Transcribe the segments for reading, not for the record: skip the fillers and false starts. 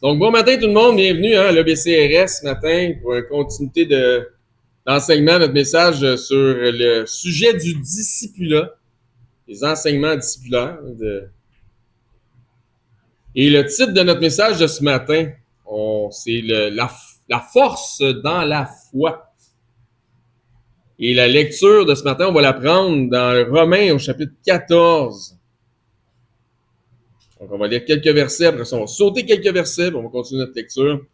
Donc, bon matin tout le monde, bienvenue à l'EBCRS ce matin pour une continuité d'enseignement, notre message sur le sujet du discipulat, les enseignements discipulaires. Et le titre de notre message de ce matin, c'est la force dans la foi. Et la lecture de ce matin, on va la prendre dans Romains au chapitre 14. Donc, on va lire quelques versets, après ça, on va sauter quelques versets, puis on va continuer notre lecture.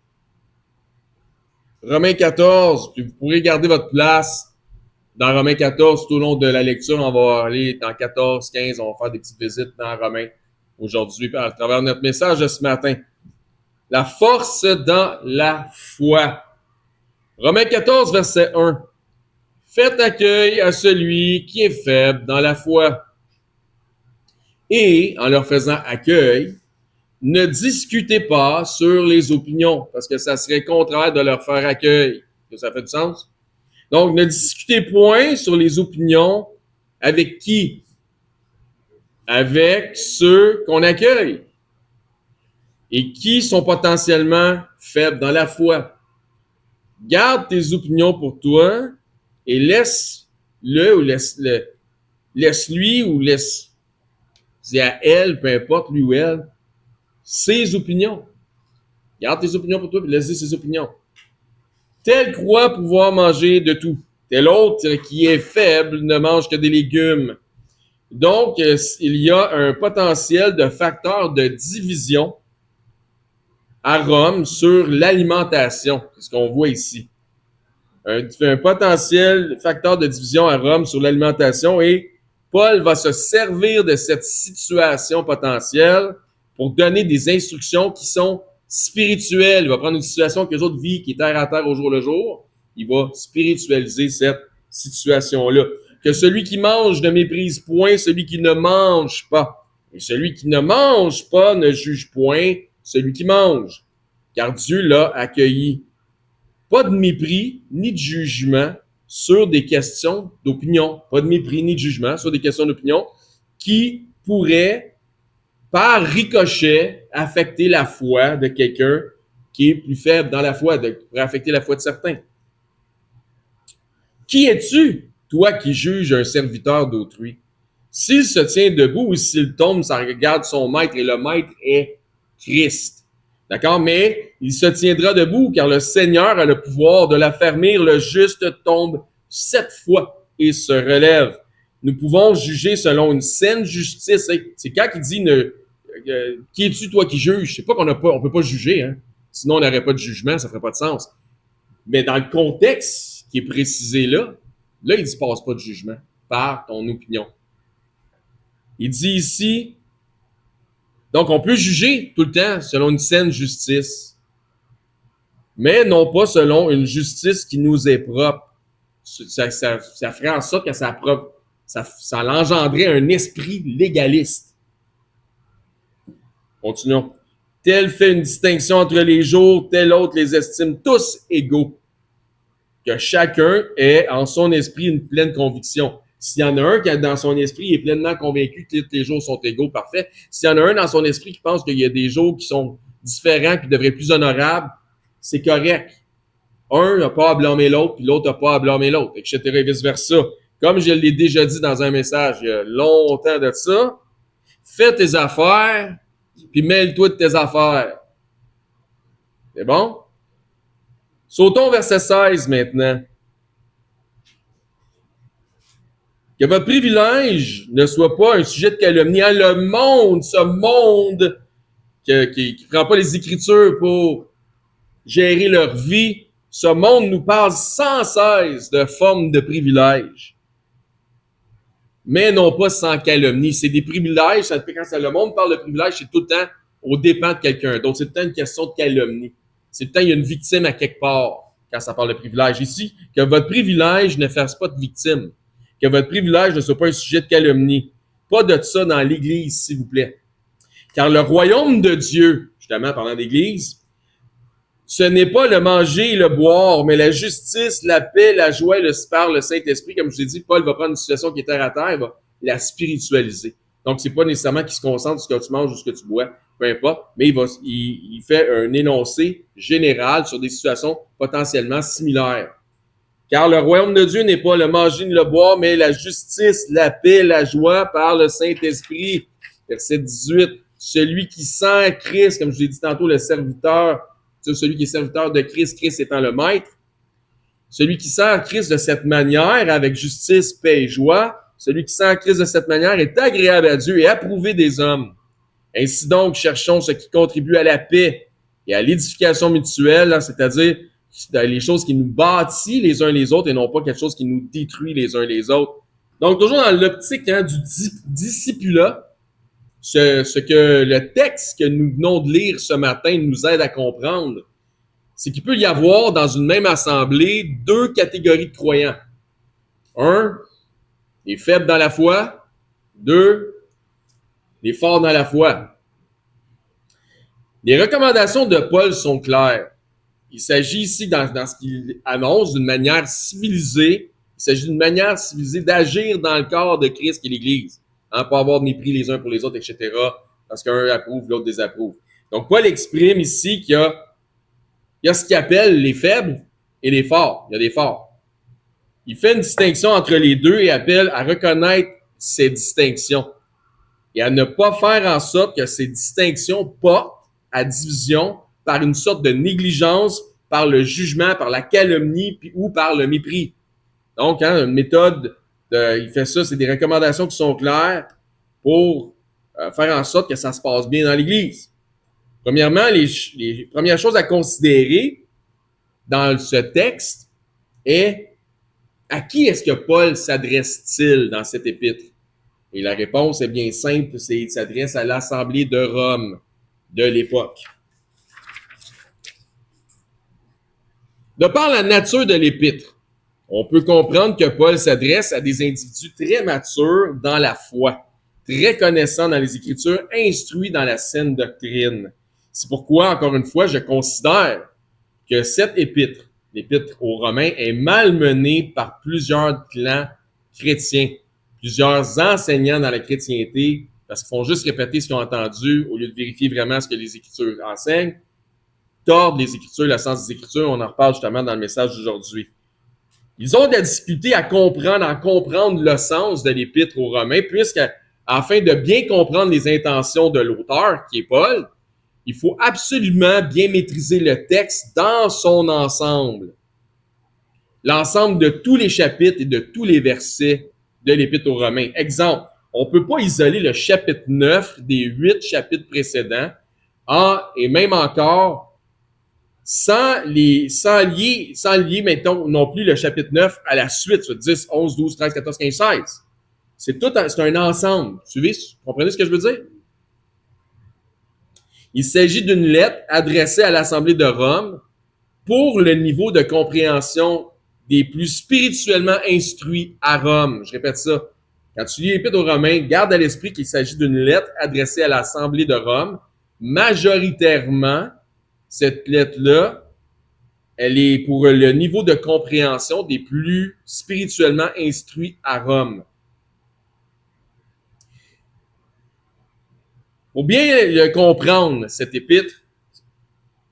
Romains 14, puis vous pourrez garder votre place dans Romains 14 tout au long de la lecture. On va aller dans 14, 15, on va faire des petites visites dans Romains aujourd'hui à travers notre message de ce matin. La force dans la foi. Romains 14, verset 1. Faites accueil à celui qui est faible dans la foi. Et, en leur faisant accueil, ne discutez pas sur les opinions, parce que ça serait contraire de leur faire accueil. Est-ce que ça fait du sens? Donc, ne discutez point sur les opinions avec qui? Avec ceux qu'on accueille et qui sont potentiellement faibles dans la foi. Garde tes opinions pour toi et laisse-le ou laisse-lui ou laisse, c'est à elle, peu importe, lui ou elle, ses opinions. Garde tes opinions pour toi et laisse-lui ses opinions. Tel croit pouvoir manger de tout. Tel autre qui est faible ne mange que des légumes. Donc, il y a un potentiel de facteur de division à Rome sur l'alimentation. C'est ce qu'on voit ici. Un potentiel facteur de division à Rome sur l'alimentation et Paul va se servir de cette situation potentielle pour donner des instructions qui sont spirituelles. Il va prendre une situation que les autres vivent, qui est terre à terre au jour le jour. Il va spiritualiser cette situation-là. Que celui qui mange ne méprise point celui qui ne mange pas. Et celui qui ne mange pas ne juge point celui qui mange. Car Dieu l'a accueilli. Pas de mépris ni de jugement sur des questions d'opinion. Pas de mépris ni de jugement sur des questions d'opinion qui pourraient, par ricochet, affecter la foi de quelqu'un qui est plus faible dans la foi, pourrait affecter la foi de certains. Qui es-tu, toi qui juges un serviteur d'autrui? S'il se tient debout ou s'il tombe, ça regarde son maître et le maître est Christ. D'accord? Mais il se tiendra debout car le Seigneur a le pouvoir de l'affermir. Le juste tombe 7 fois et se relève. Nous pouvons juger selon une saine justice. C'est quand il dit qui es-tu toi qui juges? C'est pas on peut pas juger, hein? Sinon on n'aurait pas de jugement, ça ferait pas de sens. Mais dans le contexte qui est précisé là, il ne passe pas de jugement par ton opinion. Il dit ici, donc on peut juger tout le temps selon une saine justice, mais non pas selon une justice qui nous est propre. Ça ferait en sorte que ça engendrait un esprit légaliste. Continuons. Tel fait une distinction entre les jours, tel autre les estime tous égaux. Que chacun ait en son esprit une pleine conviction. S'il y en a un qui, dans son esprit, est pleinement convaincu que tous les jours sont égaux, parfait. S'il y en a un dans son esprit qui pense qu'il y a des jours qui sont différents, qui devraient être plus honorables, c'est correct. Un n'a pas à blâmer l'autre, puis l'autre n'a pas à blâmer l'autre, etc. et vice-versa. Comme je l'ai déjà dit dans un message il y a longtemps de ça, fais tes affaires, puis mêle-toi de tes affaires. C'est bon? Sautons au verset 16 maintenant. Que votre privilège ne soit pas un sujet de calomnie. Le monde, ce monde qui ne prend pas les Écritures pour gérer leur vie, ce monde nous parle sans cesse de formes de privilèges. Mais non pas sans calomnie. C'est des privilèges, quand le monde parle de privilèges, c'est tout le temps au dépens de quelqu'un d'autre. C'est tout le temps une question de calomnie. C'est tout le temps, il y a une victime à quelque part quand ça parle de privilège. Ici, que votre privilège ne fasse pas de victime. Que votre privilège ne soit pas un sujet de calomnie. pas de ça dans l'Église, s'il vous plaît. Car le royaume de Dieu, justement, parlant d'Église, ce n'est pas le manger et le boire, mais la justice, la paix, la joie et le Saint-Esprit. Comme je vous ai dit, Paul va prendre une situation qui est terre à terre, il va la spiritualiser. Donc, c'est pas nécessairement qu'il se concentre sur ce que tu manges ou ce que tu bois, peu importe, mais il fait un énoncé général sur des situations potentiellement similaires. Car le royaume de Dieu n'est pas le manger ni le boire, mais la justice, la paix, la joie par le Saint-Esprit. Verset 18. Celui qui sent Christ, comme je l'ai dit tantôt, le serviteur, celui qui est serviteur de Christ, Christ étant le maître. Celui qui sert Christ de cette manière, avec justice, paix et joie, celui qui sert Christ de cette manière est agréable à Dieu et approuvé des hommes. Ainsi donc, cherchons ce qui contribue à la paix et à l'édification mutuelle, c'est-à-dire les choses qui nous bâtissent les uns les autres et non pas quelque chose qui nous détruit les uns les autres. Donc, toujours dans l'optique du discipulat, ce que le texte que nous venons de lire ce matin nous aide à comprendre, c'est qu'il peut y avoir dans une même assemblée deux catégories de croyants. Un, les faibles dans la foi. Deux, les forts dans la foi. Les recommandations de Paul sont claires. Il s'agit ici, dans ce qu'il annonce, d'une manière civilisée. Il s'agit d'une manière civilisée d'agir dans le corps de Christ qui est l'Église. Pas avoir de mépris les uns pour les autres, etc. Parce qu'un approuve, l'autre désapprouve. Donc, Paul exprime ici qu'il y a ce qu'il appelle les faibles et les forts. Il y a des forts. Il fait une distinction entre les deux et appelle à reconnaître ces distinctions et à ne pas faire en sorte que ces distinctions portent à division par une sorte de négligence, par le jugement, par la calomnie ou par le mépris. Donc, une méthode, il fait ça, c'est des recommandations qui sont claires pour faire en sorte que ça se passe bien dans l'Église. Premièrement, les premières choses à considérer dans ce texte est à qui est-ce que Paul s'adresse-t-il dans cette épître? Et la réponse est bien simple, c'est qu'il s'adresse à l'Assemblée de Rome de l'époque. De par la nature de l'épître, on peut comprendre que Paul s'adresse à des individus très matures dans la foi, très connaissants dans les Écritures, instruits dans la saine doctrine. C'est pourquoi, encore une fois, je considère que cette épître, l'épître aux Romains, est malmenée par plusieurs clans chrétiens, plusieurs enseignants dans la chrétienté, parce qu'ils font juste répéter ce qu'ils ont entendu au lieu de vérifier vraiment ce que les Écritures enseignent, tordent les Écritures, le sens des Écritures. On en reparle justement dans le message d'aujourd'hui. Ils ont de la difficulté à comprendre le sens de l'épître aux Romains, puisque, afin de bien comprendre les intentions de l'auteur, qui est Paul, il faut absolument bien maîtriser le texte dans son ensemble. L'ensemble de tous les chapitres et de tous les versets de l'Épître aux Romains. Exemple, on ne peut pas isoler le chapitre 9 des 8 chapitres précédents, et même encore, sans lier, mettons, non plus le chapitre 9 à la suite, soit 10, 11, 12, 13, 14, 15, 16. C'est un ensemble. Vous comprenez ce que je veux dire? Il s'agit d'une lettre adressée à l'Assemblée de Rome pour le niveau de compréhension des plus spirituellement instruits à Rome. Je répète ça. Quand tu lis l'Épître aux Romains, garde à l'esprit qu'il s'agit d'une lettre adressée à l'Assemblée de Rome. Majoritairement, cette lettre-là, elle est pour le niveau de compréhension des plus spirituellement instruits à Rome. Pour bien comprendre cette épître,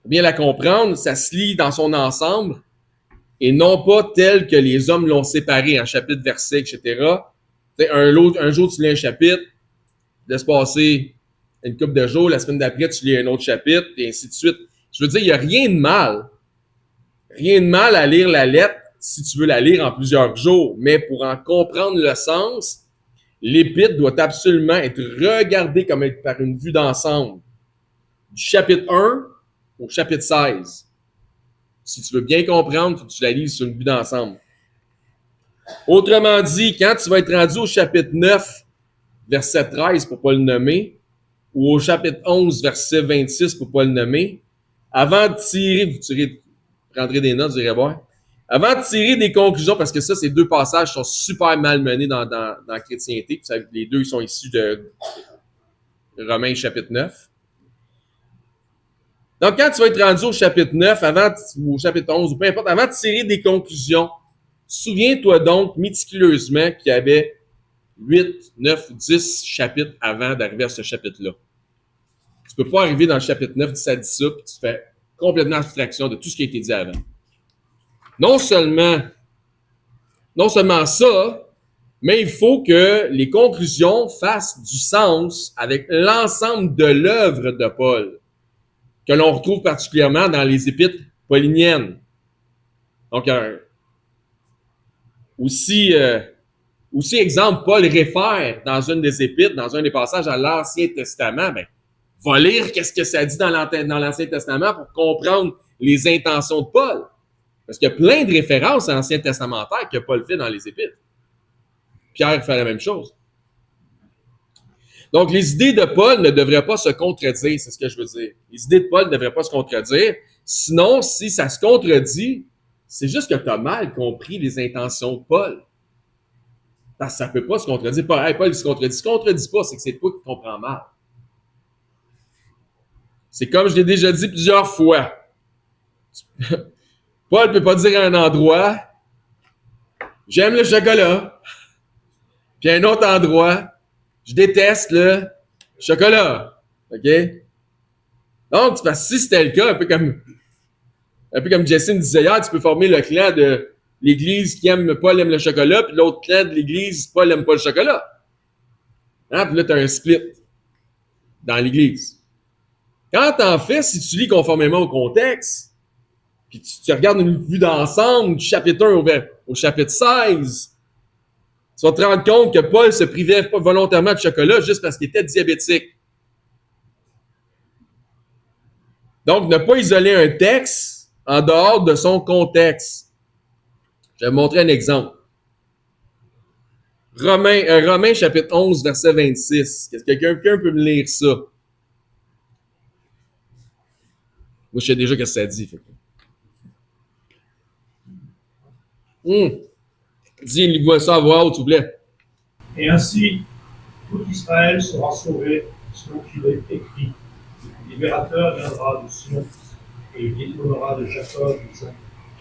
pour bien la comprendre, ça se lit dans son ensemble et non pas tel que les hommes l'ont séparé en chapitres, versets, etc. Un jour, tu lis un chapitre, laisse passer une couple de jours, la semaine d'après, tu lis un autre chapitre, et ainsi de suite. Je veux dire, il n'y a rien de mal à lire la lettre si tu veux la lire en plusieurs jours, mais pour en comprendre le sens, l'épître doit absolument être regardée comme par une vue d'ensemble, du chapitre 1 au chapitre 16. Si tu veux bien comprendre, il faut que tu la lises sur une vue d'ensemble. Autrement dit, quand tu vas être rendu au chapitre 9, verset 13, pour ne pas le nommer, ou au chapitre 11, verset 26, pour ne pas le nommer, avant de tirer, vous prendrez des notes, vous irez voir. Avant de tirer des conclusions, parce que ça, ces deux passages sont super mal menés dans la chrétienté. Les deux sont issus de Romains chapitre 9. Donc, quand tu vas être rendu au chapitre 9, ou au chapitre 11, ou peu importe, avant de tirer des conclusions, souviens-toi donc méticuleusement qu'il y avait 8, 9 ou 10 chapitres avant d'arriver à ce chapitre-là. Tu peux pas arriver dans le chapitre 9, ça dit ça, puis tu fais complètement abstraction de tout ce qui a été dit avant. Non seulement ça, mais il faut que les conclusions fassent du sens avec l'ensemble de l'œuvre de Paul, que l'on retrouve particulièrement dans les épîtres pauliniennes. Donc, aussi, exemple, Paul réfère dans une des épîtres, dans un des passages à l'Ancien Testament, ben, va lire qu'est-ce que ça dit dans l'Ancien Testament pour comprendre les intentions de Paul. Parce qu'il y a plein de références à l'Ancien Testamentaire que Paul fait dans les épîtres. Pierre fait la même chose. Donc, les idées de Paul ne devraient pas se contredire, c'est ce que je veux dire. Les idées de Paul ne devraient pas se contredire. Sinon, si ça se contredit, c'est juste que tu as mal compris les intentions de Paul. Parce que ça ne peut pas se contredire. Pas, hey, Paul, il se contredit. Il ne se contredit pas, c'est que c'est toi qui comprends mal. C'est comme je l'ai déjà dit plusieurs fois. Paul ne peut pas dire à un endroit « J'aime le chocolat ». Puis à un autre endroit « Je déteste le chocolat ». OK? Donc, si c'était le cas, un peu comme Jessine disait hier, tu peux former le clan de l'Église qui aime Paul aime le chocolat, puis l'autre clan de l'Église, Paul aime pas le chocolat. Hein? Puis là, tu as un split dans l'Église. Quand t'en fais, si tu lis conformément au contexte, puis tu regardes une vue d'ensemble du chapitre 1 au chapitre 16, tu vas te rendre compte que Paul se privait pas volontairement de chocolat juste parce qu'il était diabétique. Donc, ne pas isoler un texte en dehors de son contexte. Je vais vous montrer un exemple. Romains chapitre 11, verset 26. Est-ce que quelqu'un peut me lire ça? Moi, je sais déjà ce que ça dit. Fait. Dis, lis-moi ça à voix haute, s'il vous plaît. Et ainsi, tout Israël sera sauvé selon qu'il est écrit. Le libérateur viendra de Sion et il détournera de Jacob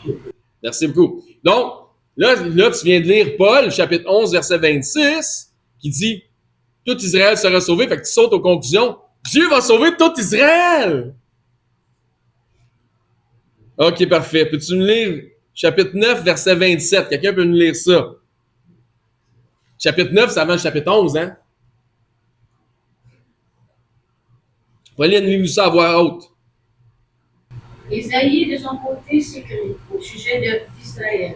les pieds. Merci beaucoup. Donc, là, tu viens de lire Paul, chapitre 11, verset 26, qui dit « Tout Israël sera sauvé », fait que tu sautes aux conclusions. Dieu va sauver tout Israël! OK, parfait. Peux-tu me lire chapitre 9, verset 27? Quelqu'un peut me lire ça? Chapitre 9, c'est avant le chapitre 11, hein? Pauline, lis-nous ça à voix haute. Isaïe, de son côté, s'écrit au sujet d'Israël.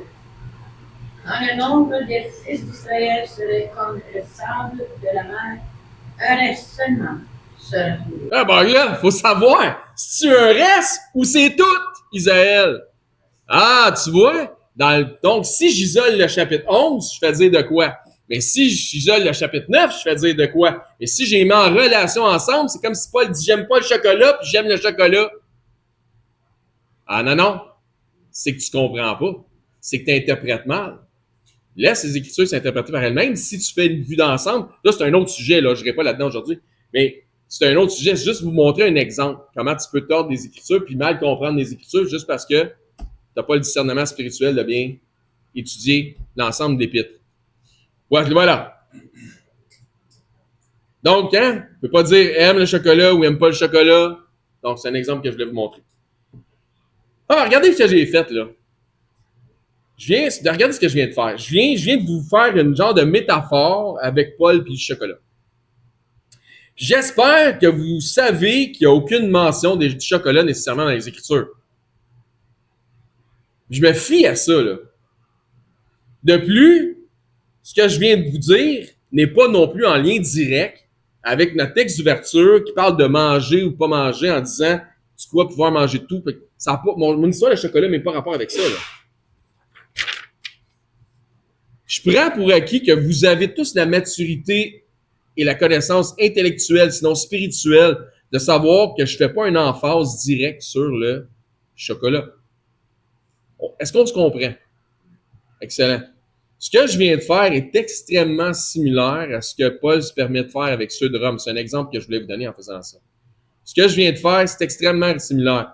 Quand le nombre des fils d'Israël serait comme le sable de la mer, un reste seulement serait sauvé. Ah ben là, faut savoir, si tu un reste ou c'est tout, Israël? Ah, tu vois? Donc, si j'isole le chapitre 11, je fais dire de quoi? Mais si j'isole le chapitre 9, je fais dire de quoi? Et si j'ai mis en relation ensemble, c'est comme si Paul dit « J'aime pas le chocolat, puis j'aime le chocolat ». Ah non. C'est que tu comprends pas. C'est que tu interprètes mal. Laisse les Écritures s'interpréter par elles-mêmes. Si tu fais une vue d'ensemble, là, c'est un autre sujet, là, je n'irai pas là-dedans aujourd'hui, mais c'est un autre sujet. C'est juste vous montrer un exemple. Comment tu peux tordre les Écritures puis mal comprendre les Écritures juste parce que tu n'as pas le discernement spirituel de bien étudier l'ensemble des l'Épître. Voilà. Donc, hein, tu ne peux pas dire aime le chocolat ou aime pas le chocolat. Donc, c'est un exemple que je voulais vous montrer. Ah, regardez ce que j'ai fait, là. Regardez ce que je viens de faire. Je viens de vous faire une genre de métaphore avec Paul et le chocolat. J'espère que vous savez qu'il n'y a aucune mention du chocolat nécessairement dans les Écritures. Je me fie à ça, là. De plus, ce que je viens de vous dire n'est pas non plus en lien direct avec notre texte d'ouverture qui parle de manger ou pas manger en disant tu dois pouvoir manger tout. Ça a pas, mon histoire de chocolat n'a même pas rapport avec ça, là. Je prends pour acquis que vous avez tous la maturité et la connaissance intellectuelle, sinon spirituelle, de savoir que je ne fais pas une emphase directe sur le chocolat. Est-ce qu'on se comprend? Excellent. Ce que je viens de faire est extrêmement similaire à ce que Paul se permet de faire avec ceux de Rome. C'est un exemple que je voulais vous donner en faisant ça. Ce que je viens de faire, c'est extrêmement similaire.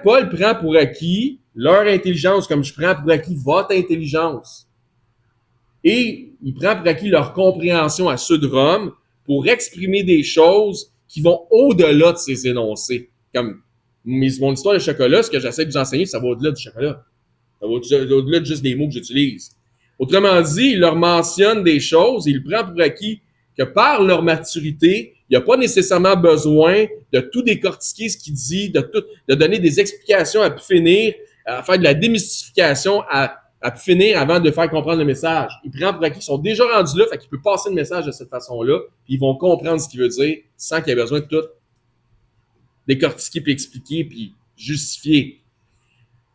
Paul prend pour acquis leur intelligence comme je prends pour acquis votre intelligence. Et il prend pour acquis leur compréhension à ceux de Rome pour exprimer des choses qui vont au-delà de ces énoncés. Comme mon histoire de chocolat, ce que j'essaie de vous enseigner, ça va au-delà du chocolat. Ça va au-delà de juste des mots que j'utilise. Autrement dit, il leur mentionne des choses et il prend pour acquis que par leur maturité, il n'y a pas nécessairement besoin de tout décortiquer ce qu'il dit, de donner des explications à pu finir, à faire de la démystification à pu finir avant de faire comprendre le message. Il prend pour acquis qu'ils sont déjà rendus là, fait qu'il peut passer le message de cette façon-là, puis ils vont comprendre ce qu'il veut dire sans qu'il y ait besoin de tout décortiquer, puis expliquer, puis justifier.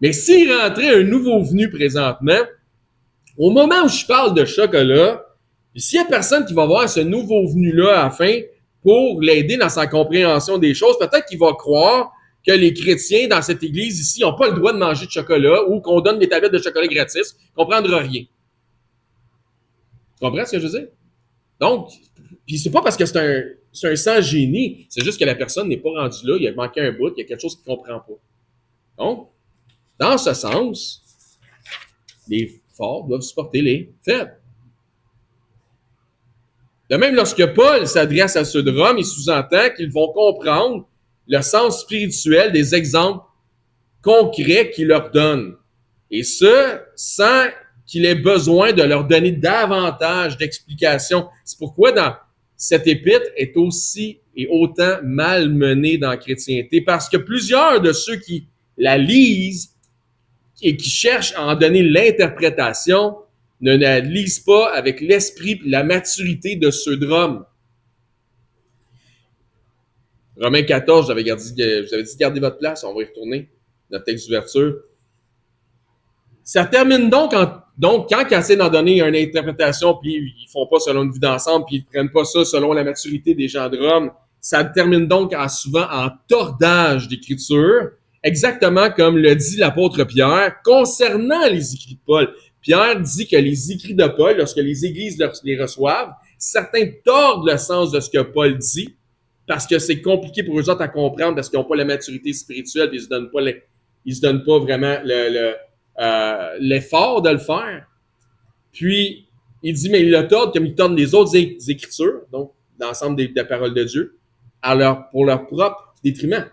Mais s'il rentrait un nouveau venu présentement, au moment où je parle de chocolat, puis s'il y a personne qui va voir ce nouveau venu-là à la fin pour l'aider dans sa compréhension des choses, peut-être qu'il va croire que les chrétiens dans cette église ici n'ont pas le droit de manger de chocolat ou qu'on donne des tablettes de chocolat gratis, il ne comprendra rien. Tu comprends ce que je veux dire? Donc, puis c'est pas parce que c'est un sans génie, c'est juste que la personne n'est pas rendue là, il a manqué un bout, il y a quelque chose qu'il ne comprend pas. Donc, dans ce sens, les forts doivent supporter les faibles. De même, lorsque Paul s'adresse à ceux de Rome, il sous-entend qu'ils vont comprendre le sens spirituel des exemples concrets qu'il leur donne. Et ce, sans qu'il ait besoin de leur donner davantage d'explications. C'est pourquoi dans cette épître est aussi et autant malmenée dans la chrétienté, parce que plusieurs de ceux qui la lisent et qui cherchent à en donner l'interprétation ne la lisent pas avec l'esprit et la maturité de ceux de Rome. Romains 14, je vous avais dit gardez votre place, on va y retourner, notre texte d'ouverture. Ça termine donc quand ils essaient d'en donner une interprétation, puis ils font pas selon une vue d'ensemble, puis ils prennent pas ça selon la maturité des gens de Rome, ça termine donc souvent en tordage d'écriture, exactement comme le dit l'apôtre Pierre concernant les écrits de Paul. Pierre dit que les écrits de Paul, lorsque les églises les reçoivent, certains tordent le sens de ce que Paul dit, parce que c'est compliqué pour eux autres à comprendre, parce qu'ils n'ont pas la maturité spirituelle, puis ils se donnent pas vraiment l'effort de le faire. Puis, il dit, mais ils le tordent comme ils tordent les autres écritures, donc l'ensemble des paroles de Dieu, pour leur propre détriment.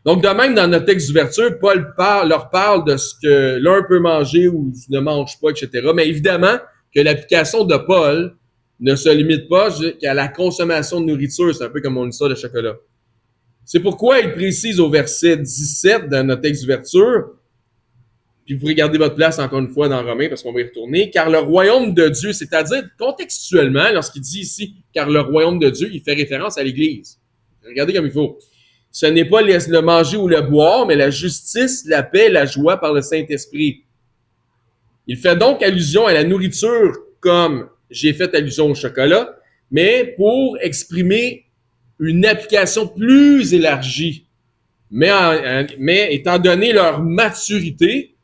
Donc, de même, dans notre texte d'ouverture, Paul leur parle de ce que l'un peut manger ou ne mange pas, etc. Mais évidemment que l'application de Paul ne se limite pas qu'à la consommation de nourriture. C'est un peu comme mon histoire de chocolat. C'est pourquoi il précise au verset 17 dans notre texte d'ouverture, puis vous pouvez garder votre place encore une fois dans Romains parce qu'on va y retourner, car le royaume de Dieu, c'est-à-dire contextuellement, lorsqu'il dit ici, car le royaume de Dieu, il fait référence à l'Église. Regardez comme il faut. Ce n'est pas le manger ou le boire, mais la justice, la paix, la joie par le Saint-Esprit. Il fait donc allusion à la nourriture comme j'ai fait allusion au chocolat, mais pour exprimer une application plus élargie. Mais étant donné leur maturité,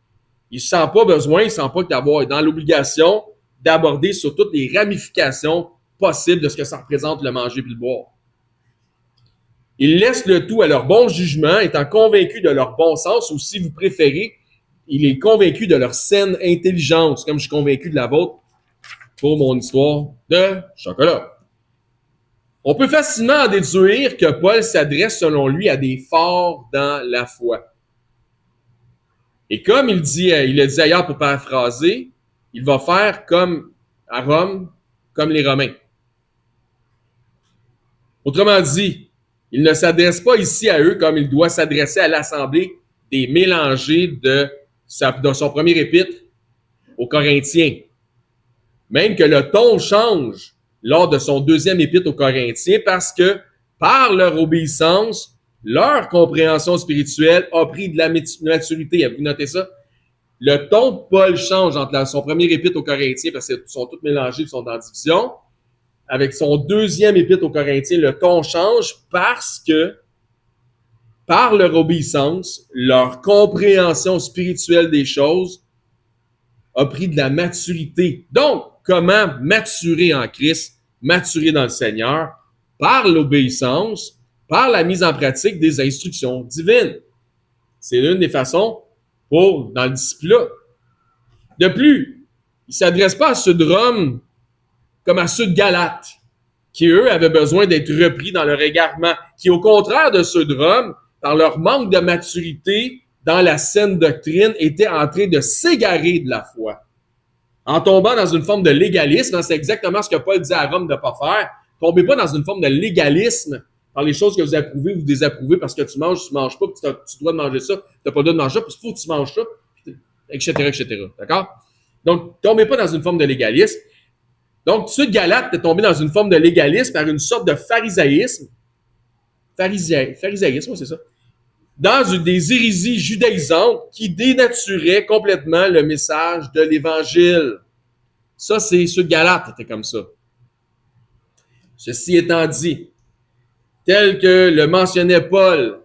ils ne sentent pas besoin, ils ne sentent pas d'avoir dans l'obligation d'aborder sur toutes les ramifications possibles de ce que ça représente le manger et le boire. Ils laissent le tout à leur bon jugement, étant convaincus de leur bon sens, ou si vous préférez, il est convaincu de leur saine intelligence, comme je suis convaincu de la vôtre pour mon histoire de chocolat. On peut facilement en déduire que Paul s'adresse selon lui à des forts dans la foi. Et comme il le dit ailleurs pour paraphraser, il va faire comme à Rome, comme les Romains. Autrement dit, il ne s'adresse pas ici à eux comme il doit s'adresser à l'assemblée des mélangés de son premier épître aux Corinthiens. Même que le ton change lors de son deuxième épître aux Corinthiens parce que par leur obéissance, leur compréhension spirituelle a pris de la maturité. Avez-vous noté ça? Le ton de Paul change entre son premier épître aux Corinthiens parce qu'ils sont tous mélangés, ils sont en division. Avec son deuxième épître aux Corinthiens, le ton change parce que par leur obéissance, leur compréhension spirituelle des choses, a pris de la maturité. Donc, comment maturer en Christ, maturer dans le Seigneur? Par l'obéissance, par la mise en pratique des instructions divines. C'est l'une des façons dans le disciple-là. De plus, il ne s'adresse pas à ceux de Rome comme à ceux de Galate, qui, eux, avaient besoin d'être repris dans leur égarement, qui, au contraire de ceux de Rome, par leur manque de maturité dans la saine doctrine, étaient en train de s'égarer de la foi. En tombant dans une forme de légalisme, c'est exactement ce que Paul dit à Rome de ne pas faire. Tombez pas dans une forme de légalisme par les choses que vous approuvez ou désapprouvez parce que tu manges pas, puis tu dois manger ça, tu n'as pas le droit de manger ça, puis il faut que tu manges ça, etc., etc. D'accord? Donc, tombez pas dans une forme de légalisme. Donc, ceux de Galate étaient tombés dans une forme de légalisme par une sorte de pharisaïsme. Pharisaïsme, c'est ça. Dans des hérésies judaïsantes qui dénaturaient complètement le message de l'Évangile. Ça, c'est ceux de Galate étaient comme ça. Ceci étant dit, tel que le mentionnait Paul,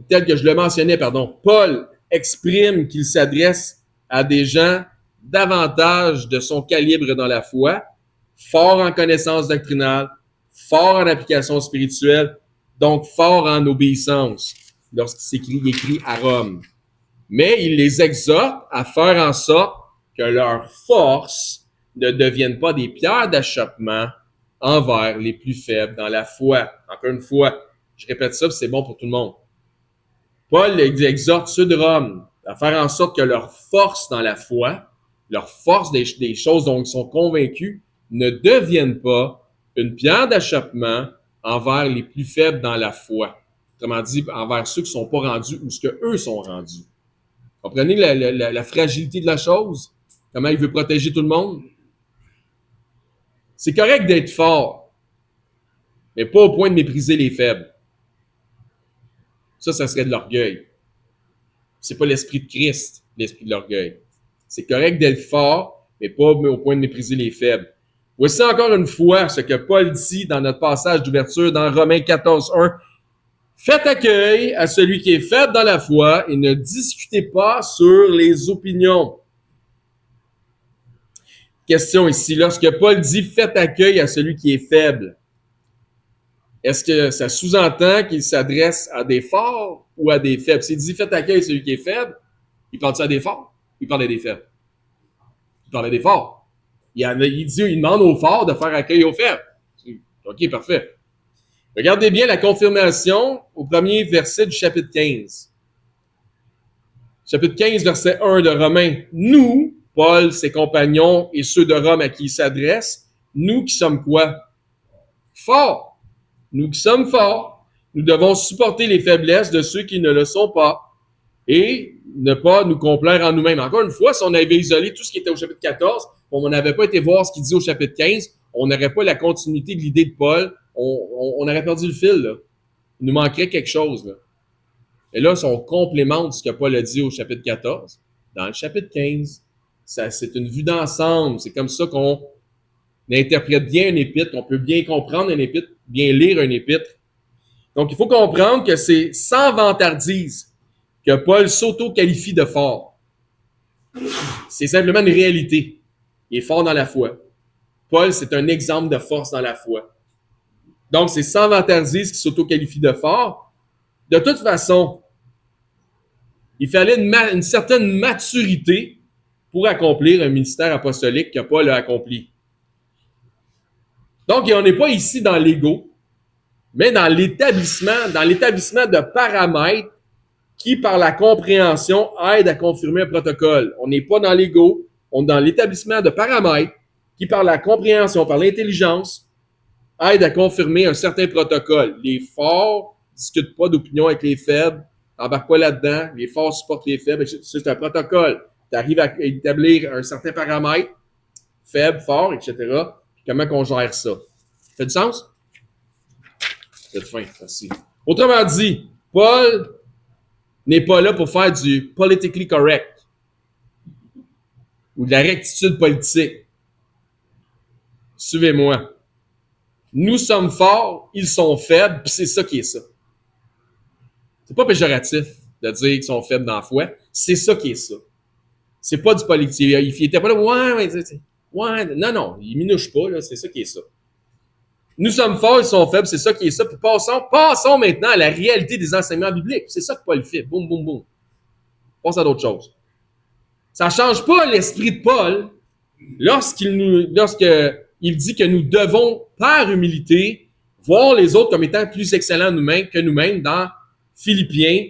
tel que je le mentionnais, Paul exprime qu'il s'adresse à des gens davantage de son calibre dans la foi, fort en connaissance doctrinale, fort en application spirituelle, donc fort en obéissance, lorsqu'il écrit à Rome. Mais il les exhorte à faire en sorte que leur force ne devienne pas des pierres d'achoppement envers les plus faibles dans la foi. Encore une fois, je répète ça, c'est bon pour tout le monde. Paul exhorte ceux de Rome à faire en sorte que leur force dans la foi, leur force des choses dont ils sont convaincus, ne deviennent pas une pierre d'achoppement envers les plus faibles dans la foi. Autrement dit, envers ceux qui ne sont pas rendus ou ce qu'eux sont rendus. Comprenez la fragilité de la chose? Comment il veut protéger tout le monde? C'est correct d'être fort, mais pas au point de mépriser les faibles. Ça serait de l'orgueil. C'est pas l'esprit de Christ, l'esprit de l'orgueil. C'est correct d'être fort, mais pas au point de mépriser les faibles. Voici encore une fois ce que Paul dit dans notre passage d'ouverture dans Romains 14, 1. Faites accueil à celui qui est faible dans la foi et ne discutez pas sur les opinions. Question ici, lorsque Paul dit faites accueil à celui qui est faible, est-ce que ça sous-entend qu'il s'adresse à des forts ou à des faibles? S'il dit faites accueil à celui qui est faible, il parle-tu à des forts? Il parle à des faibles. Il parle à des forts. Il demande aux forts de faire accueil aux faibles. OK, parfait. Regardez bien la confirmation au premier verset du chapitre 15. Chapitre 15, verset 1 de Romains. Nous, Paul, ses compagnons et ceux de Rome à qui il s'adresse, nous qui sommes quoi? Forts. Nous qui sommes forts, nous devons supporter les faiblesses de ceux qui ne le sont pas et ne pas nous complaire en nous-mêmes. Encore une fois, si on avait isolé tout ce qui était au chapitre 14, on n'avait pas été voir ce qu'il dit au chapitre 15, on n'aurait pas la continuité de l'idée de Paul, on aurait perdu le fil, là. Il nous manquerait quelque chose, là. Et là, si on complémente ce que Paul a dit au chapitre 14, dans le chapitre 15, c'est une vue d'ensemble. C'est comme ça qu'on interprète bien un épître, qu'on peut bien comprendre un épître, bien lire un épître. Donc, il faut comprendre que c'est sans vantardise que Paul s'auto-qualifie de fort. C'est simplement une réalité. Il est fort dans la foi. Paul, c'est un exemple de force dans la foi. Donc, c'est sans vantardise qu'il s'auto-qualifie de fort. De toute façon, il fallait une certaine maturité pour accomplir un ministère apostolique que Paul a accompli. Donc, on n'est pas ici dans l'ego, mais dans l'établissement de paramètres qui, par la compréhension, aident à confirmer un protocole. On n'est pas dans l'ego, on est dans l'établissement de paramètres qui, par la compréhension, par l'intelligence, aident à confirmer un certain protocole. Les forts ne discutent pas d'opinion avec les faibles, n'embarquent pas là-dedans, les forts supportent les faibles, c'est un protocole. Tu arrives à établir un certain paramètre, faible, fort, etc. Comment qu'on gère ça? Ça fait du sens? C'est fin, merci. Autrement dit, Paul n'est pas là pour faire du politically correct ou de la rectitude politique. Suivez-moi. Nous sommes forts, ils sont faibles, puis c'est ça qui est ça. C'est pas péjoratif de dire qu'ils sont faibles dans la foi. C'est ça qui est ça. C'est pas du politique. Il était pas là, ouais, non, il minouche pas, là, c'est ça qui est ça. Nous sommes forts, ils sont faibles, c'est ça qui est ça. Puis passons maintenant à la réalité des enseignements bibliques. C'est ça que Paul fait. Boum, boum, boum. Passe à d'autres choses. Ça ne change pas l'esprit de Paul lorsqu'il dit que nous devons, par humilité, voir les autres comme étant plus excellents que nous-mêmes dans Philippiens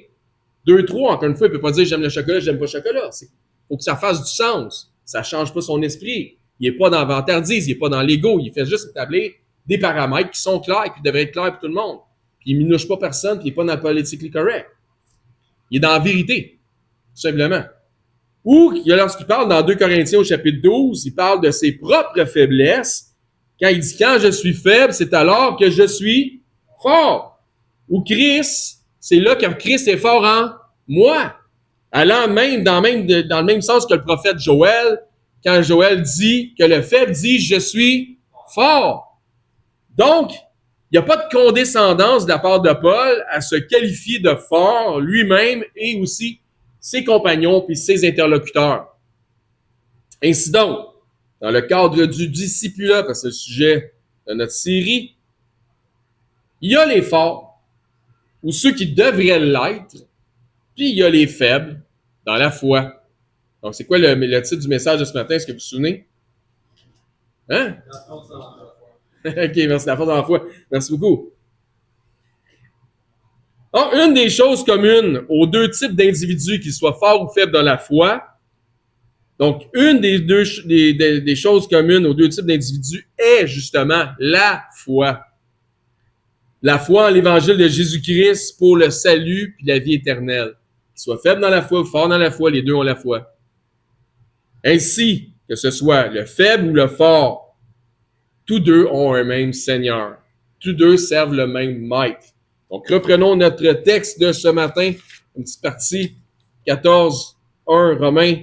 2-3. Encore une fois, il ne peut pas dire j'aime le chocolat, j'aime pas le chocolat. Il faut que ça fasse du sens. Ça ne change pas son esprit. Il n'est pas dans vantardise, il n'est pas dans l'ego. Il fait juste établir des paramètres qui sont clairs et qui devraient être clairs pour tout le monde. Puis il ne minouche pas personne, puis il n'est pas dans le politically correct. Il est dans la vérité, tout simplement. Ou lorsqu'il parle dans 2 Corinthiens au chapitre 12, il parle de ses propres faiblesses. Quand il dit « Quand je suis faible, c'est alors que je suis fort. » Ou Christ, c'est là que Christ est fort en moi. Allant même dans le même sens que le prophète Joël, quand Joël dit que le faible dit « Je suis fort ». Donc, il n'y a pas de condescendance de la part de Paul à se qualifier de fort lui-même et aussi ses compagnons puis ses interlocuteurs. Ainsi donc, dans le cadre du discipulat, parce que c'est le sujet de notre série, il y a les forts, ou ceux qui devraient l'être, puis il y a les faibles dans la foi. Donc, c'est quoi le titre du message de ce matin? Est-ce que vous vous souvenez? Hein? La force dans la foi. OK, merci. La force dans la foi. Merci beaucoup. Alors, une des choses communes aux deux types d'individus, qu'ils soient forts ou faibles dans la foi, donc une des choses communes aux deux types d'individus est justement la foi. La foi en l'évangile de Jésus-Christ pour le salut puis la vie éternelle. Qu'ils soient faibles dans la foi ou forts dans la foi, les deux ont la foi. Ainsi, que ce soit le faible ou le fort, tous deux ont un même Seigneur. Tous deux servent le même maître. Donc, reprenons notre texte de ce matin, une petite partie, 14, 1, Romains.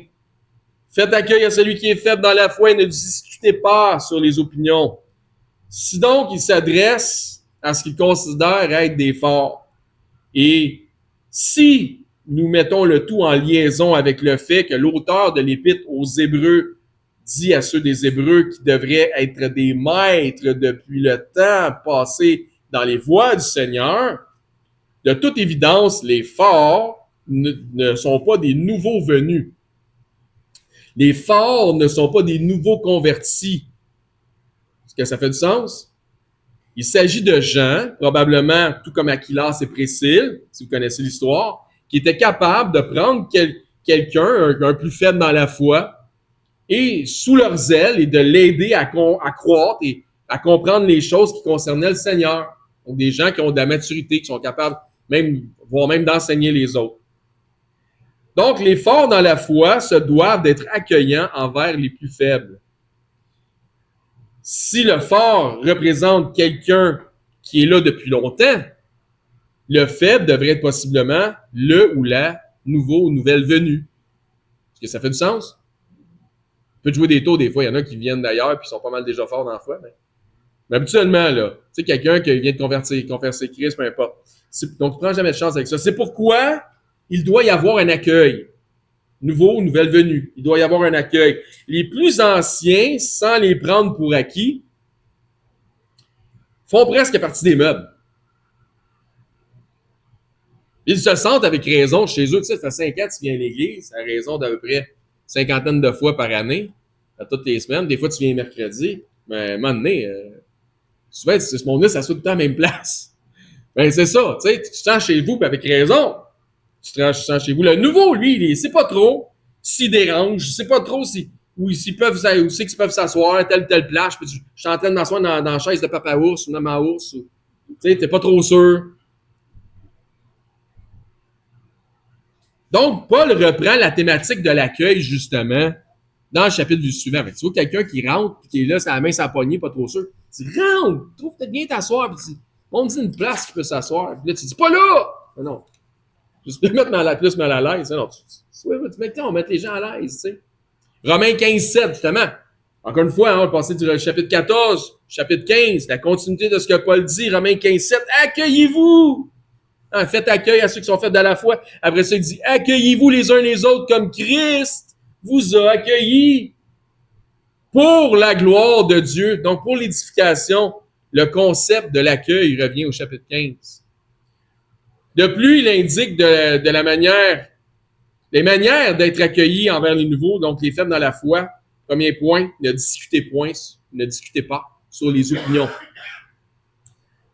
Faites accueil à celui qui est faible dans la foi et ne discutez pas sur les opinions. Si donc il s'adresse à ce qu'il considère être des forts, et si nous mettons le tout en liaison avec le fait que l'auteur de l'Épître aux Hébreux dit à ceux des Hébreux qui devraient être des maîtres depuis le temps passé dans les voies du Seigneur, de toute évidence, les forts ne sont pas des nouveaux venus. Les forts ne sont pas des nouveaux convertis. Est-ce que ça fait du sens? Il s'agit de gens, probablement tout comme Aquilas et Priscille, si vous connaissez l'histoire, qui étaient capables de prendre quelqu'un, un plus faible dans la foi, et sous leur zèle et de l'aider à croître et à comprendre les choses qui concernaient le Seigneur. Donc, des gens qui ont de la maturité, qui sont capables voire même d'enseigner les autres. Donc, les forts dans la foi se doivent d'être accueillants envers les plus faibles. Si le fort représente quelqu'un qui est là depuis longtemps, le faible devrait être possiblement le ou la nouvelle venue. Est-ce que ça fait du sens? On peut jouer des tours des fois. Il y en a qui viennent d'ailleurs et qui sont pas mal déjà forts dans la foi. Mais habituellement, là, tu sais, quelqu'un qui vient de convertir Christ, peu importe. Donc, tu ne prends jamais de chance avec ça. C'est pourquoi il doit y avoir un accueil. Nouvelle venue. Il doit y avoir un accueil. Les plus anciens, sans les prendre pour acquis, font presque partie des meubles. Ils se sentent avec raison chez eux. Tu sais, ça fait 5 ans que tu viens à l'église, à raison d'à peu près 50 de fois par année, à toutes les semaines. Des fois, tu viens mercredi. Mais à un moment donné, souvent, ce monde-là, ça se fait tout le temps à la même place. Ben, c'est ça. Tu sais, tu te sens chez vous, puis avec raison. Tu te sens chez vous. Le nouveau, lui, il sait pas trop s'il dérange. Il sait pas trop où ils peuvent s'asseoir, telle plage. Puis je suis en train de m'asseoir dans la chaise de Papa Ours ou de Maman Ours. Tu sais, t'es pas trop sûr. Donc, Paul reprend la thématique de l'accueil, justement, dans le chapitre du suivant. Tu vois quelqu'un qui rentre, puis qui est là, ça la main sa poignée, pas trop sûr. Tu dis, rentre, trouve peut-être bien t'asseoir, puis on me dit une place qui peut s'asseoir. Puis là, tu dis, pas là! Non. Juste te mettre plus mal à l'aise. Non, on met les gens à l'aise, tu sais. Romains 15:7, justement. Encore une fois, on va passer du chapitre 14, chapitre 15, la continuité de ce que Paul dit, Romains 15:7, accueillez-vous! Hein, faites accueil à ceux qui sont faits de la foi. Après ça, il dit, accueillez-vous les uns les autres comme Christ vous a accueillis pour la gloire de Dieu. Donc, pour l'édification, le concept de l'accueil revient au chapitre 15. De plus, il indique de la manière, les manières d'être accueillis envers les nouveaux, donc les faibles dans la foi. Premier point, ne discutez pas sur les opinions.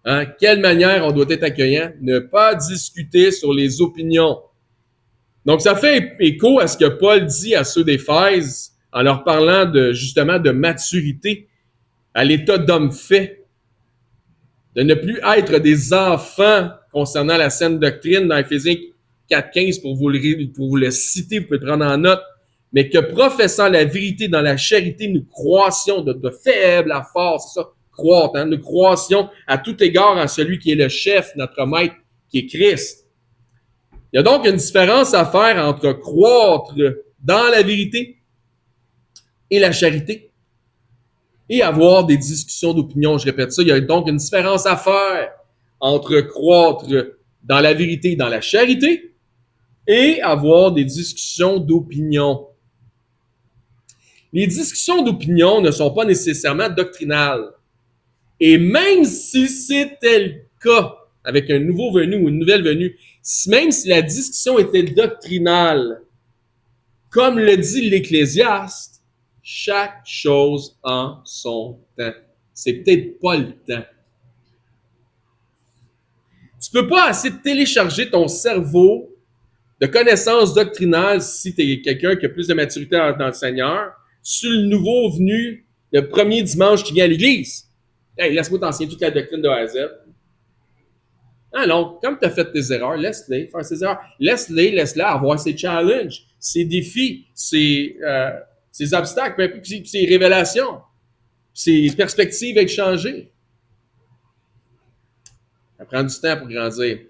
Hein? Quelle manière on doit être accueillant? Ne pas discuter sur les opinions. Donc, ça fait écho à ce que Paul dit à ceux d'Éphèse en leur parlant justement de maturité, à l'état d'homme fait, de ne plus être des enfants concernant la saine doctrine dans Éphésiens 4.15 pour vous le citer, vous pouvez le prendre en note, mais que professant la vérité dans la charité, nous croissions de faible à fort, c'est ça, croître, hein, nous croissions à tout égard à celui qui est le chef, notre maître, qui est Christ. Il y a donc une différence à faire entre croître dans la vérité et la charité et avoir des discussions d'opinion. Je répète ça, il y a donc une différence à faire entre croître dans la vérité et dans la charité et avoir des discussions d'opinion. Les discussions d'opinion ne sont pas nécessairement doctrinales. Et même si c'était le cas avec un nouveau venu ou une nouvelle venue, même si la discussion était doctrinale, comme le dit l'Ecclésiaste, chaque chose en son temps. C'est peut-être pas le temps. Tu peux pas assez télécharger ton cerveau de connaissances doctrinales si tu es quelqu'un qui a plus de maturité dans le Seigneur sur le nouveau venu, le premier dimanche qui vient à l'Église. Hey, laisse-moi t'enseigner toute la doctrine de A à Z. Ah non, comme tu as fait tes erreurs, laisse-les faire ses erreurs. Laisse-les avoir ses challenges, ses défis, ses obstacles, ses révélations, ses perspectives à être changées. Ça prend du temps pour grandir.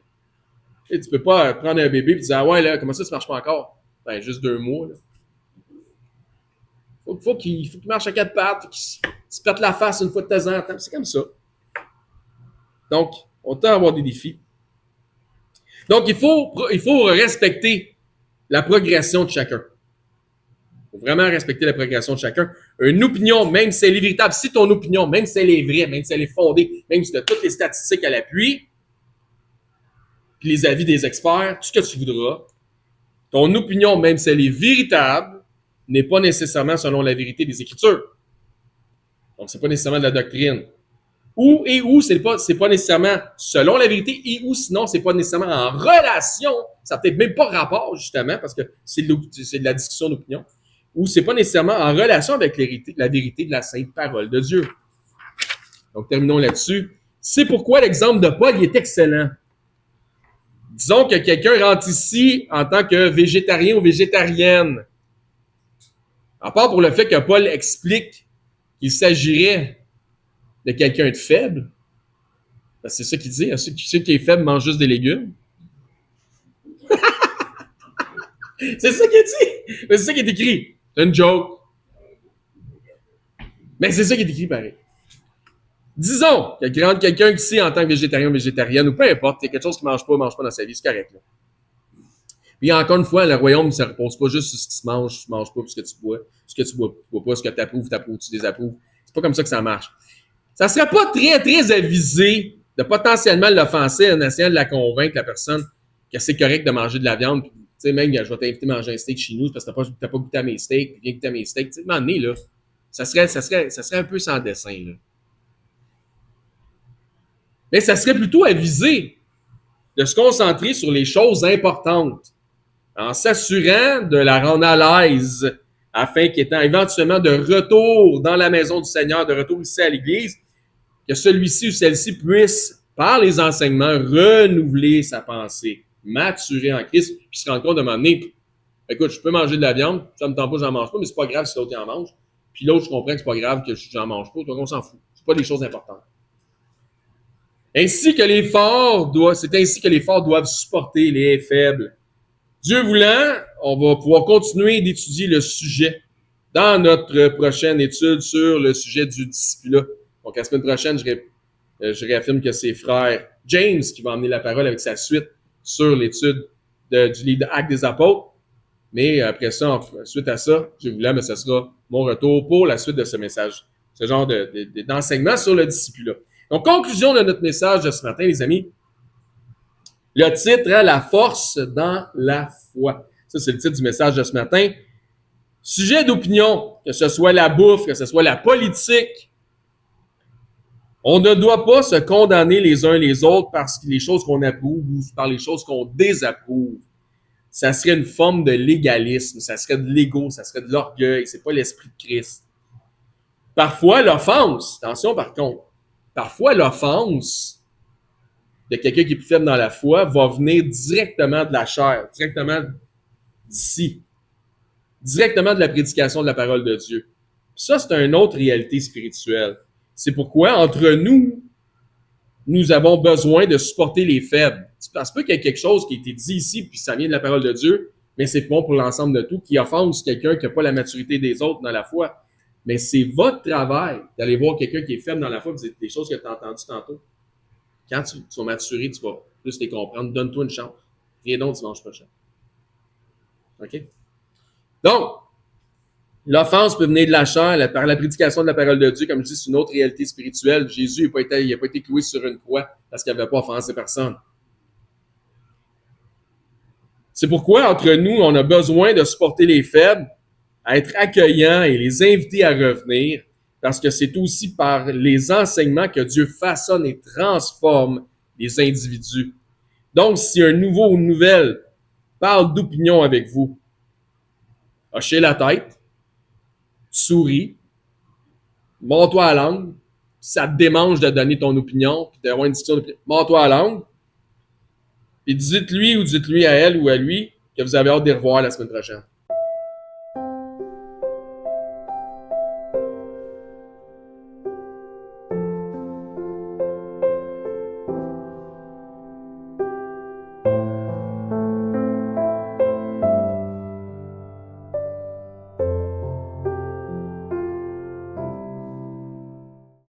Et tu peux pas prendre un bébé et dire, ah ouais, là, comment ça marche pas encore? Ben, juste 2 mois, là. Faut qu'il marche à 4 pattes, qu'il se pète la face une fois de temps en temps. C'est comme ça. Donc, on tend à avoir des défis. Donc, il faut respecter la progression de chacun. Il faut vraiment respecter la progression de chacun. Une opinion, même si elle est véritable, si ton opinion, même si elle est vraie, même si elle est fondée, même si tu as toutes les statistiques à l'appui, puis les avis des experts, tout ce que tu voudras, ton opinion, même si elle est véritable, n'est pas nécessairement selon la vérité des Écritures. Donc, c'est pas nécessairement de la doctrine. Ou c'est pas nécessairement selon la vérité, ou sinon, c'est pas nécessairement en relation, ça n'a peut-être même pas rapport, justement, parce que c'est de la discussion d'opinion, ou c'est pas nécessairement en relation avec la vérité de la sainte parole de Dieu. Donc, terminons là-dessus. C'est pourquoi l'exemple de Paul il est excellent. Disons que quelqu'un rentre ici en tant que végétarien ou végétarienne. À part pour le fait que Paul explique qu'il s'agirait de quelqu'un de faible, parce que c'est ça qu'il dit, ceux qui est faible mangent juste des légumes. C'est ça qu'il dit! Mais c'est ça qui est écrit. C'est une joke. Mais c'est ça qui est écrit pareil. Disons qu'il rentre quelqu'un ici en tant que végétarien ou végétarienne, ou peu importe, il y a quelque chose qui ne mange pas dans sa vie, c'est correct. Là. Puis encore une fois, le royaume, ça ne repose pas juste sur ce qui se mange, tu ne manges pas, ce que tu bois, ce que tu bois pas, ce que tu approuves, tu désapprouves. C'est pas comme ça que ça marche. Ça ne serait pas très, très avisé de potentiellement l'offenser en essayant de la convaincre, la personne, que c'est correct de manger de la viande. Tu sais, même, je vais t'inviter à manger un steak chez nous parce que tu n'as pas goûté à mes steaks, puis viens goûter à mes steaks. Tu sais, à un moment donné, là, ça serait un peu sans dessin, là. Mais ça serait plutôt avisé de se concentrer sur les choses importantes en s'assurant de la rendre à l'aise afin qu'étant éventuellement de retour dans la maison du Seigneur, de retour ici à l'Église, que celui-ci ou celle-ci puisse, par les enseignements, renouveler sa pensée, maturer en Christ, puis se rendre compte de un moment donné, écoute, je peux manger de la viande, ça me tente pas, j'en mange pas, mais c'est pas grave si l'autre en mange. Puis l'autre, je comprends que c'est pas grave que j'en mange pas, donc on s'en fout. C'est pas des choses importantes. C'est ainsi que les forts doivent supporter les faibles. Dieu voulant, on va pouvoir continuer d'étudier le sujet dans notre prochaine étude sur le sujet du discipulat. Donc, la semaine prochaine, je réaffirme que c'est frère James qui va emmener la parole avec sa suite sur l'étude du livre Actes des Apôtres. Mais après ça, suite à ça, je voulais, mais ce sera mon retour pour la suite de ce message, ce genre d'enseignement sur le discipulat. Donc, conclusion de notre message de ce matin, les amis. Le titre est « La force dans la foi ». Ça, c'est le titre du message de ce matin. Sujet d'opinion, que ce soit la bouffe, que ce soit la politique, on ne doit pas se condamner les uns les autres parce que les choses qu'on approuve ou par les choses qu'on désapprouve. Ça serait une forme de légalisme, ça serait de l'ego, ça serait de l'orgueil, c'est pas l'esprit de Christ. Parfois, l'offense, attention par contre, parfois l'offense de quelqu'un qui est plus faible dans la foi va venir directement de la chair, directement d'ici, directement de la prédication de la parole de Dieu. Ça, c'est une autre réalité spirituelle. C'est pourquoi, entre nous, nous avons besoin de supporter les faibles. Ça se peut qu'il y ait quelque chose qui a été dit ici, puis ça vient de la parole de Dieu, mais c'est bon pour l'ensemble de tout, qui offense quelqu'un qui n'a pas la maturité des autres dans la foi. Mais c'est votre travail d'aller voir quelqu'un qui est faible dans la foi, et des choses que tu as entendues tantôt. Quand tu vas maturer, tu vas plus les comprendre. Donne-toi une chance. Viens donc dimanche prochain. OK? Donc, l'offense peut venir de la chair, par la prédication de la parole de Dieu, comme je dis, c'est une autre réalité spirituelle. Jésus n'a pas été cloué sur une croix parce qu'il n'avait pas offensé personne. C'est pourquoi, entre nous, on a besoin de supporter les faibles, à être accueillants et les inviter à revenir, parce que c'est aussi par les enseignements que Dieu façonne et transforme les individus. Donc, si un nouveau ou une nouvelle parle d'opinion avec vous, hochez la tête, souris, mords-toi à la langue, ça te démange de donner ton opinion, puis d'avoir une discussion, mords-toi à la langue, puis dites-lui ou dites-lui à elle ou à lui que vous avez hâte de les revoir la semaine prochaine.